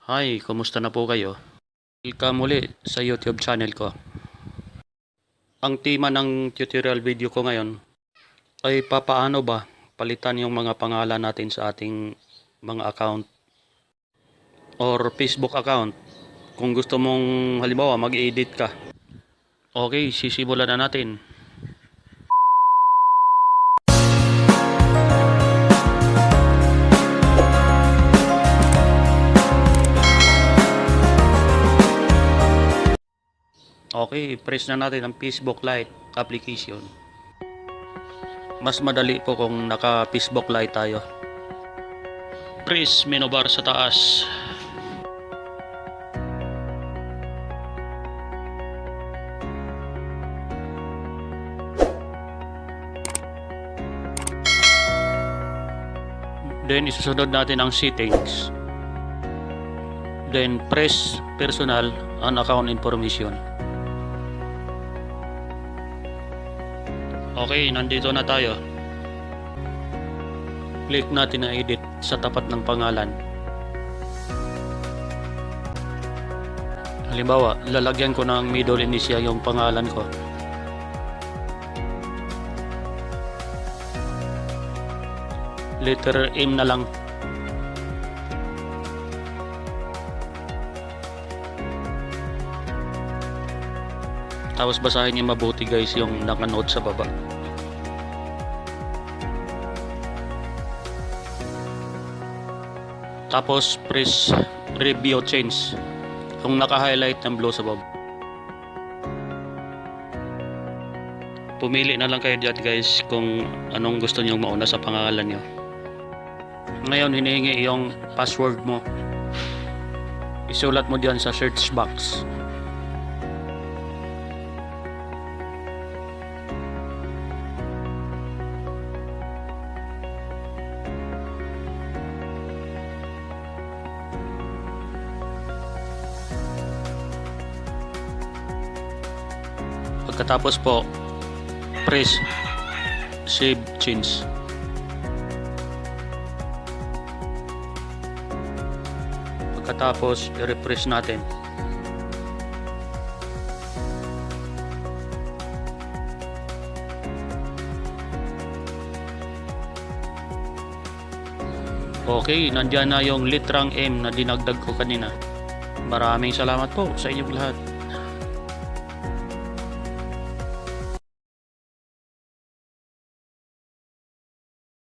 Hi, kumusta na po kayo? Welcome muli sa YouTube channel ko. Ang tema ng tutorial video ko ngayon ay papaano ba palitan yung mga pangalan natin sa ating mga account or Facebook account. Kung gusto mong halimbawa mag-edit ka. Okay, sisimulan na natin. Okay, press na natin ang Facebook Lite application. Mas madali po kung naka Facebook Lite tayo. Press menu bar sa taas. Then isusunod natin ang settings. Then press personal and account information. Okay, nandito na tayo. Click natin na edit sa tapat ng pangalan. Halimbawa, lalagyan ko ng middle initial yung pangalan ko. Letter M na lang. Tapos basahin niyo mabuti guys yung nakanote sa baba. Tapos press review change kung naka-highlight ng blue sa baba. Pumili na lang kayo dyan guys kung anong gusto niyo mauna sa pangalan niyo. Ngayon hinihingi yung password mo. Isulat mo diyan sa search box. Pagkatapos po, press save change. Pagkatapos, i-refresh natin. Okay, nandiyan na yung litrang M na dinagdag ko kanina. Maraming salamat po sa inyong lahat.